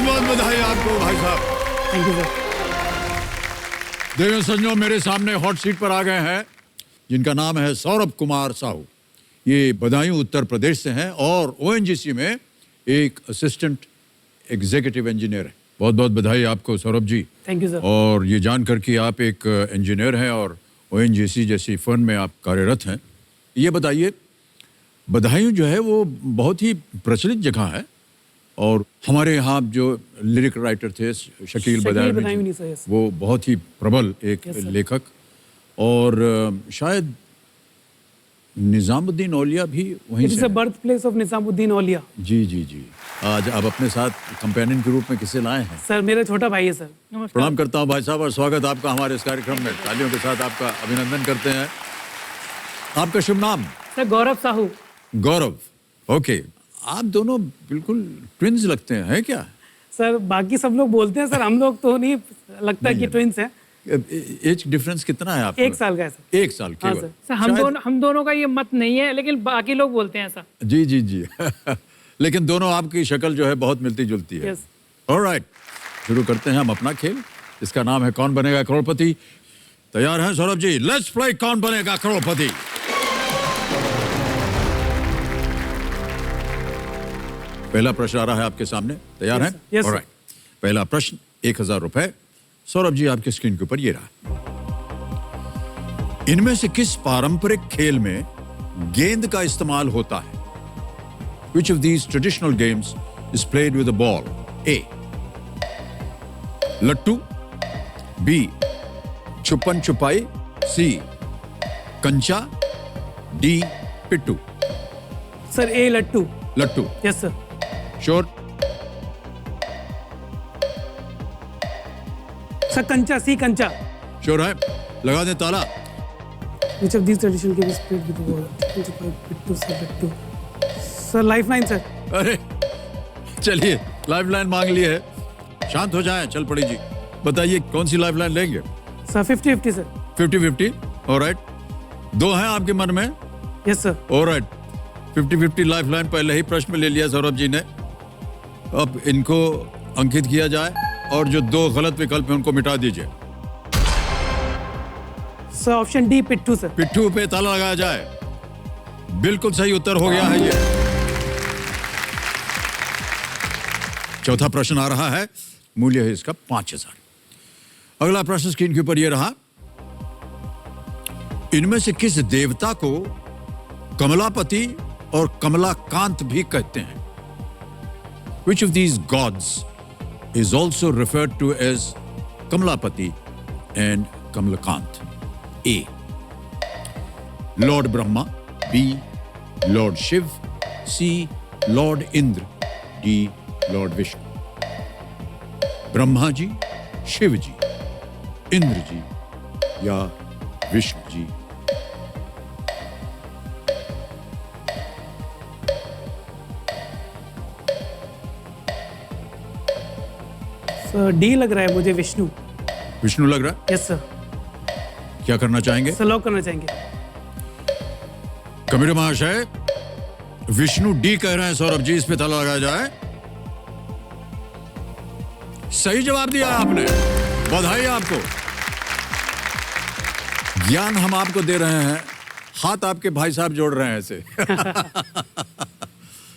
बहुत बहुत बधाई आपको भाई साहब। Thank you sir. देवेंद्र संजो मेरे सामने हॉट सीट पर आ गए हैं, जिनका नाम है सौरभ कुमार साहू। ये बदायूं उत्तर प्रदेश से हैं और ओएनजीसी में एक असिस्टेंट एग्जीक्यूटिव इंजीनियर है। बहुत बहुत बधाई आपको Saurabh ji. Thank you sir. और ये जानकर कि आप एक इंजीनियर हैं और ओएनजीसी जैसी फर्म में आप कार्यरत हैं। ये बताइए, बदायूं जो है वो बहुत ही प्रचलित जगह है और हमारे यहाँ जो लिरिक राइटर थे शकील बदायूं जी, वो बहुत ही प्रबल एक लेखक और शायद निजामुद्दीन औलिया भी वहीं से। बर्थ प्लेस ऑफ निजामुद्दीन औलिया। जी जी जी। आज आप अपने साथ कंपेनियन के रूप में किसे लाए हैं? सर मेरा छोटा भाई है सर। प्रणाम करता हूँ भाई साहब और स्वागत आपका हमारे इस कार्यक्रम में। तालियों के साथ आपका अभिनंदन करते हैं। आपका शुभ नाम? सर गौरव साहू। गौरव, ओके। आप दोनों बिल्कुल ट्विंस लगते हैं क्या? सर बाकी सब लोग बोलते हैं सर, हम लोग तो नहीं लगता कि ट्विंस हैं। एज डिफरेंस कितना है आपका? 1 साल का है सर। 1 साल केवल? सर हम दोनों का ये मत नहीं है, लेकिन बाकी लोग बोलते हैं ऐसा। जी जी जी। लेकिन दोनों आपकी शक्ल जो है बहुत मिलती जुलती है। ऑलराइट, शुरू करते हैं हम अपना खेल। इसका नाम है कौन बनेगा करोड़पति। तैयार हैं सौरभ जी? लेट्स प्ले कौन बनेगा करोड़पति। पहला प्रश्न आ रहा है आपके सामने, तैयार हैं? Yes, ऑलराइट, पहला प्रश्न 1000 रुपए। सौरभ जी आपकी स्क्रीन के ऊपर ये रहा। इनमें से किस पारंपरिक खेल में गेंद का इस्तेमाल होता है? Which of these traditional games is played with a ball? A. लट्टू, B. छुपन छुपाई, C. कंचा, D. पिट्टू। सर ए लट्टू। लट्टू? Yes sir. श्योर? सर कंचा, सी कंचा। श्योर है? लगा दे ताला। Which of these traditional games is played with the ball? पिट्टू सर लट्टू। Sir lifeline sir. अरे चलिए, लाइफलाइन मांग ली है। शांत हो जाएं, चल पड़ी जी। बताइए कौन सी लाइफलाइन लेंगे? Sir 50-50 sir. 50-50, ऑलराइट। 2 हैं आपके मन में? Yes sir. ऑलराइट, 50-50 लाइफलाइन पहले ही प्रश्न में ले लिया सौरभ जी ने। अब इनको अंकित किया जाए और जो 2 गलत विकल्प हैं उनको मिटा दीजिए। सर ऑप्शन डी पिट्ठू सर। पिट्ठू पे ताला लगाया जाए। बिल्कुल सही उत्तर हो गया है ये। चौथा प्रश्न आ रहा है, मूल्य है इसका 5000। अगला प्रश्न स्क्रीन के ऊपर ये रहा। इनमें से किस देवता को कमलापति और कमलाकांत भी कहते हैं? Which of these gods is also referred to as Kamalapati and Kamalakant? A. Lord Brahma, B. Lord Shiv, C. Lord Indra, D. Lord Vishnu। Brahma ji, Shiv जी, इंद्र जी या विष्णु जी? सर डी लग रहा है मुझे, विष्णु। विष्णु लग रहा है? Yes sir. क्या करना चाहेंगे? सर लॉक करना चाहेंगे। कबीर महाशय, विष्णु डी कह रहे हैं सौरभ जी, इस पे ताला लगाया जाए। सही जवाब दिया आपने, बधाई आपको। ज्ञान हम आपको दे रहे हैं, हाथ आपके भाई साहब जोड़ रहे हैं ऐसे।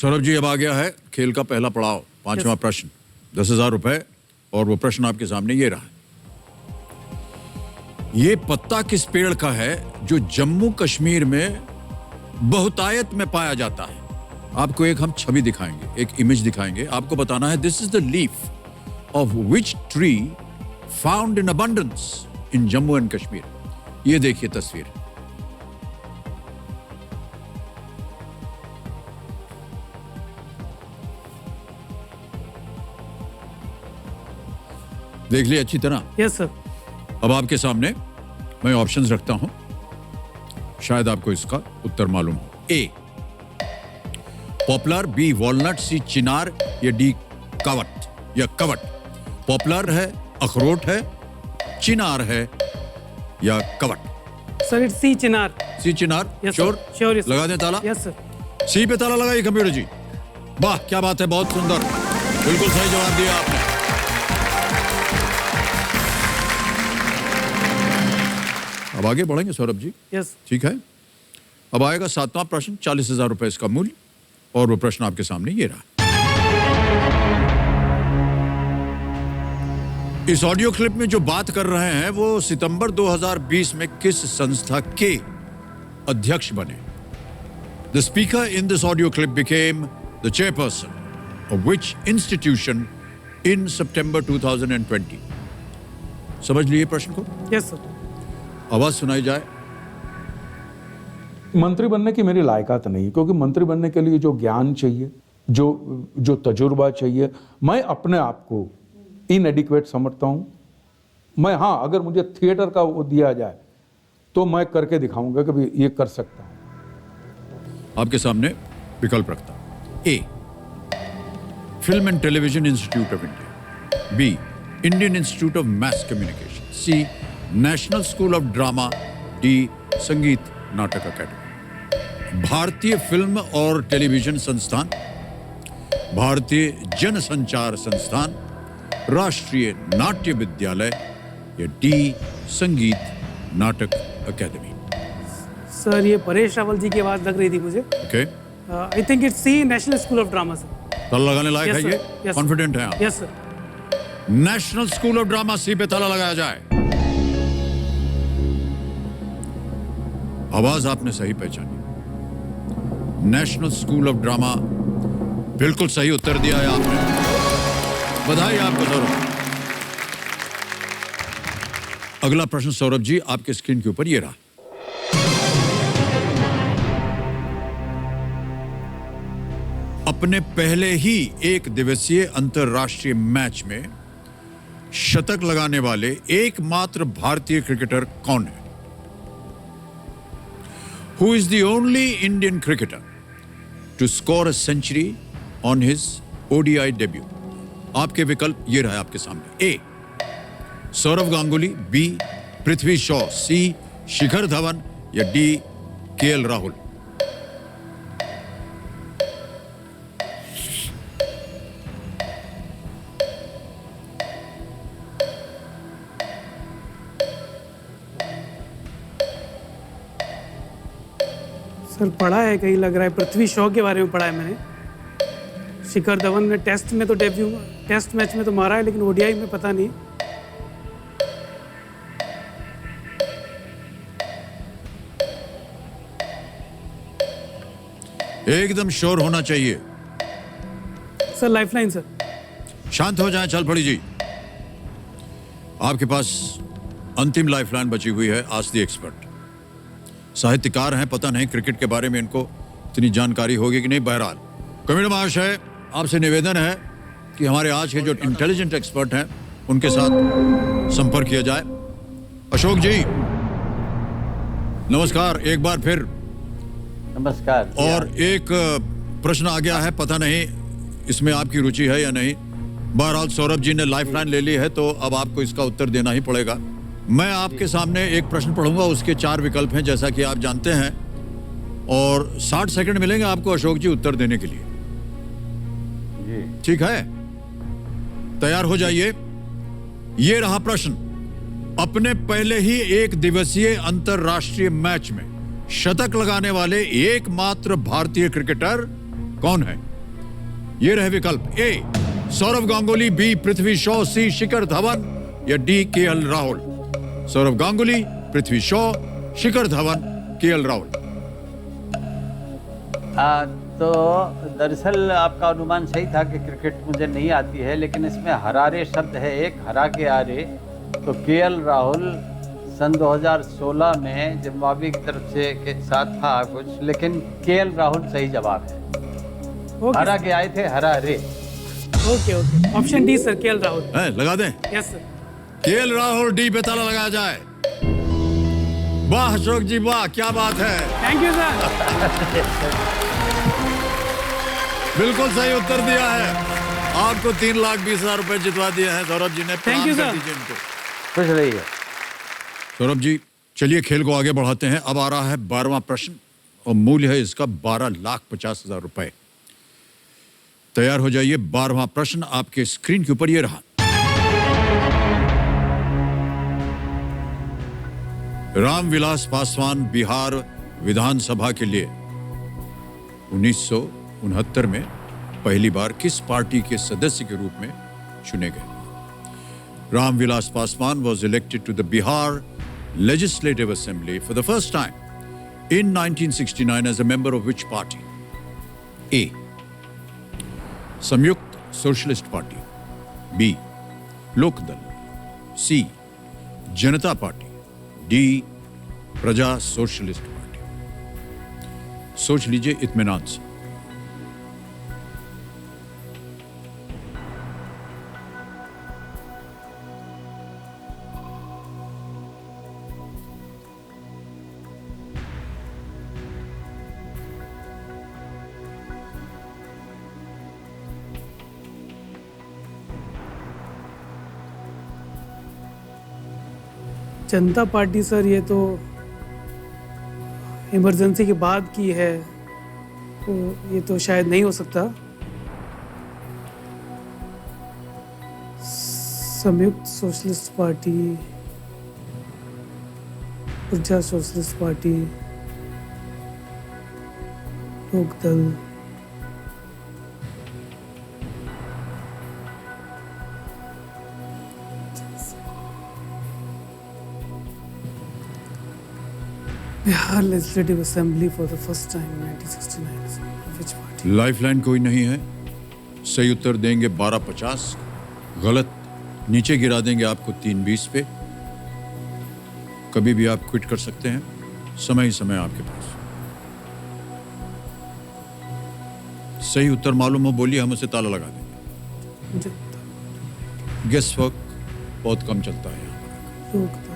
सौरभ जी अब आ गया है खेल का पहला पड़ाव, 5वां प्रश्न, 10,000 रुपए। और वो प्रश्न आपके सामने ये रहा। ये पत्ता किस पेड़ का है जो जम्मू कश्मीर में बहुतायत में पाया जाता है? आपको एक हम छवि दिखाएंगे, एक इमेज दिखाएंगे। आपको बताना है this is the leaf of which tree found in abundance in Jammu and Kashmir. ये देखिए तस्वीर। देख लिया अच्छी तरह? Yes sir. अब आपके सामने मैं ऑप्शंस रखता हूं, शायद आपको इसका उत्तर मालूम हो। ए पॉपुलर, बी वॉलनट, सी चिनार या डी कवट या कवट। पॉपुलर है, अखरोट है, चिनार है या कवट? Sir it's C chinar. C chinar? Sure? Sure. लगा दें ताला? Yes sir. सी पे ताला लगाइए कंप्यूटर जी। वाह क्या बात है, बहुत सुंदर। बिल्कुल सही जवाब दिया आपने। अब आगे बढ़ेंगे सौरभ जी। यस ठीक है, अब आएगा 7वां प्रश्न, 40,000 रुपए इसका मूल्य, और वो प्रश्न आपके सामने ये रहा। इस ऑडियो क्लिप में जो बात कर रहे हैं वो सितंबर 2020 में किस संस्था के अध्यक्ष बने? The speaker in this audio clip became the chairperson of which institution in September 2020? समझ लिए प्रश्न को? Yes sir. आवाज सुनाई जाए। मंत्री बनने की मेरी लायकात नहीं, क्योंकि मंत्री बनने के लिए जो ज्ञान चाहिए, जो तजुर्बा चाहिए, मैं अपने आप को इनएडिक्वेट समझता हूं। मैं, हाँ, अगर मुझे थिएटर का वो दिया जाए तो मैं करके दिखाऊंगा कि भी ये कर सकता हूं। आपके सामने विकल्प रखता। A, film and television institute of India. B, Indian institute of mass communication. C, national school of drama. D, Sangeet Natak academy. भारतीय फिल्म और टेलीविजन संस्थान, भारतीय जनसंचार संस्थान, राष्ट्रीय नाट्य विद्यालय, या D, Sangeet Natak academy. Sir ये परेश रावल जी की आवाज लग रही थी मुझे। Okay, I think it's C, national school of drama sir. ताला लगाने लायक Yes, है sir. ये? Yes, sir. कॉन्फिडेंट है आप? Yes sir. National school of drama, C पे ताला लगाया जाए। आवाज आपने सही पहचानी। नेशनल स्कूल ऑफ ड्रामा, बिल्कुल सही उत्तर दिया है आपने। बधाई आपको सौरभ। अगला प्रश्न सौरभ जी आपके स्क्रीन के ऊपर ये रहा। अपने पहले ही एक दिवसीय अंतरराष्ट्रीय मैच में शतक लगाने वाले एकमात्र भारतीय क्रिकेटर कौन है? Who is the only Indian cricketer to score a century on his ODI debut? आपके विकल्प ये रहा आपके सामने। ए, सौरव गांगुली। बी, पृथ्वी शॉ। सी, शिखर धवन। या डी, केएल राहुल। सर पढ़ा है, कहीं लग रहा है पृथ्वी शॉ के बारे में पढ़ा है मैंने। शिखर धवन ने टेस्ट में तो डेब्यू, टेस्ट मैच में तो मारा है, लेकिन ओडीआई में पता नहीं। एकदम श्योर होना चाहिए। Sir lifeline sir. शांत हो जाएं, चल पड़ी जी। आपके पास अंतिम लाइफलाइन बची हुई है। आज द एक्सपर्ट साहित्यकार हैं, पता नहीं क्रिकेट के बारे में इनको इतनी जानकारी होगी कि नहीं। बहरहाल कमिश्नर महाशय, आपसे निवेदन है कि हमारे आज के जो इंटेलिजेंट एक्सपर्ट हैं उनके साथ संपर्क किया जाए। अशोक जी नमस्कार एक बार फिर। नमस्कार। और एक प्रश्न आ गया है, पता नहीं इसमें आपकी रुचि है या नहीं। बहरहाल सौरभ जी ने लाइफलाइन ले ली है तो अब आपको इसका उत्तर देना ही पड़ेगा। मैं आपके सामने एक प्रश्न पढ़ूंगा, उसके 4 विकल्प हैं जैसा कि आप जानते हैं, और 60 सेकंड मिलेंगे आपको अशोक जी उत्तर देने के लिए। जी ठीक है, तैयार हो जाइए। ये रहा प्रश्न। अपने पहले ही एक दिवसीय अंतरराष्ट्रीय मैच में शतक लगाने वाले एकमात्र भारतीय क्रिकेटर कौन है? ये रहे विकल्प। ए, सौरव गांगुली। बी, पृथ्वी शॉ। सी, शिखर धवन। या D, KL Rahul. Saurav Ganguly, Prithvi Shaw, Shikhar Dhawan, KL Rahul. तो दरअसल आपका अनुमान सही था कि क्रिकेट मुझे नहीं आती है, लेकिन इसमें हरारे शब्द है एक, हरा के आरे। तो केएल राहुल सन 2016 में जिम्बाब्वे की तरफ से के साथ था कुछ, लेकिन केएल राहुल सही जवाब है। हरा के आए थे, हरा रे। Okay okay, option D sir, KL Rahul. है, लगा दें? Yes sir. KL Rahul, D पे ताला लगाया जाए। वाह अशोक जी वाह, क्या बात है। Thank you sir. बिल्कुल सही उत्तर दिया है। आपको 3,20,000 रुपए जितवा दिए हैं सौरभ जी ने। Thank you, प्रणाम कर sir. दीजिए इनको। खुश रहिए। सौरभ जी चलिए खेल को आगे बढ़ाते हैं। अब आ रहा है 12वां प्रश्न और मूल्य है इसका 12,50,000 रुपए। तैयार हो जाइए। 12वां प्रश्न आपके स्क्रीन के ऊपर ये रहा। रामविलास पासवान बिहार विधानसभा के लिए 1969 में पहली बार किस पार्टी के सदस्य के रूप में चुने गए? Ramvilas Paswan was elected to the Bihar Legislative Assembly for the first time in 1969 as a member of which party? A. Samyukta socialist party, B. Lokdal, C. Janata party, D. Praja socialist party. सोच लीजिए इत्मीनान से। जनता पार्टी सर, ये तो इमरजेंसी के बाद की है, तो ये तो शायद नहीं हो सकता। Samyukta socialist party, Praja socialist party, Lokdal, Bihar legislative assembly for the first time 1969। Which party? Lifeline कोई नहीं है। सही उत्तर देंगे 1250, गलत नीचे गिरा देंगे आपको 320 पे। कभी भी आप क्विट कर सकते हैं, समय ही समय आपके पास। सही उत्तर मालूम हो बोलिए, हम उसे ताला लगा देंगे। मुझे गेस वर्क बहुत कम चलता है यहाँ पर। लोकदल,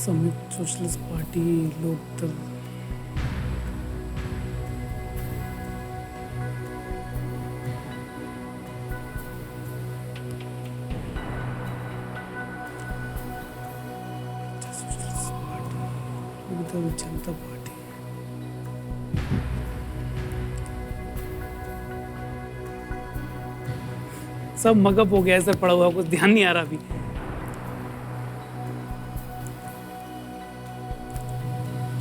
संयुक्त सोशलिस्ट पार्टी, लोकदल, लोकदल, जनता पार्टी। सब मगअप हो गया है सर, पड़ा हुआ, कुछ ध्यान नहीं आ रहा अभी।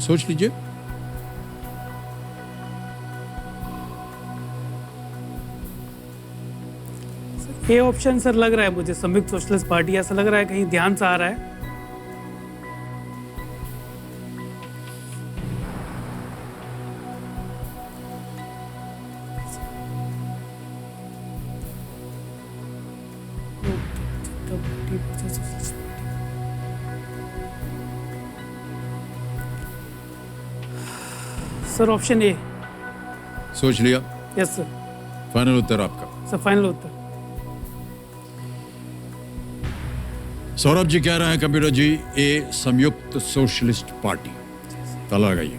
सोच लीजिए। ये ऑप्शन सर लग रहा है मुझे, संयुक्त सोशलिस्ट पार्टी, ऐसा लग रहा है, कहीं ध्यान से आ रहा है। Sir option A. सोच लिया? Yes sir. फाइनल उत्तर आपका? सर फाइनल उत्तर। सौरभ जी कह रहे हैं कंप्यूटर जी ए संयुक्त सोशलिस्ट पार्टी। ताला लगाइए।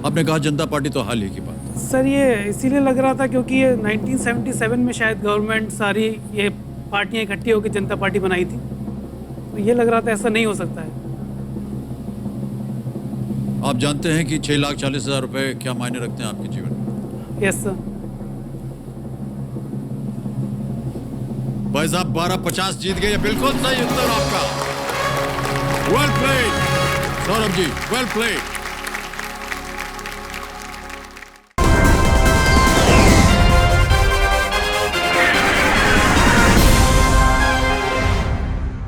आपने कहा जनता पार्टी, तो हाल ही की बात है। सर ये इसीलिए लग रहा था क्योंकि ये 1977 में शायद गवर्नमेंट सारी ये पार्टियां इकट्ठी होकर जनता पार्टी बनाई थी, तो ये लग रहा था ऐसा नहीं हो सकता है। आप जानते हैं कि 6,40,000 रुपए क्या मायने रखते हैं आपके जीवन में? Yes sir. भाई साहब 1250 जीत गए, बिल्कुल सही उत्तर आपका। Well played Saurabh ji, well played.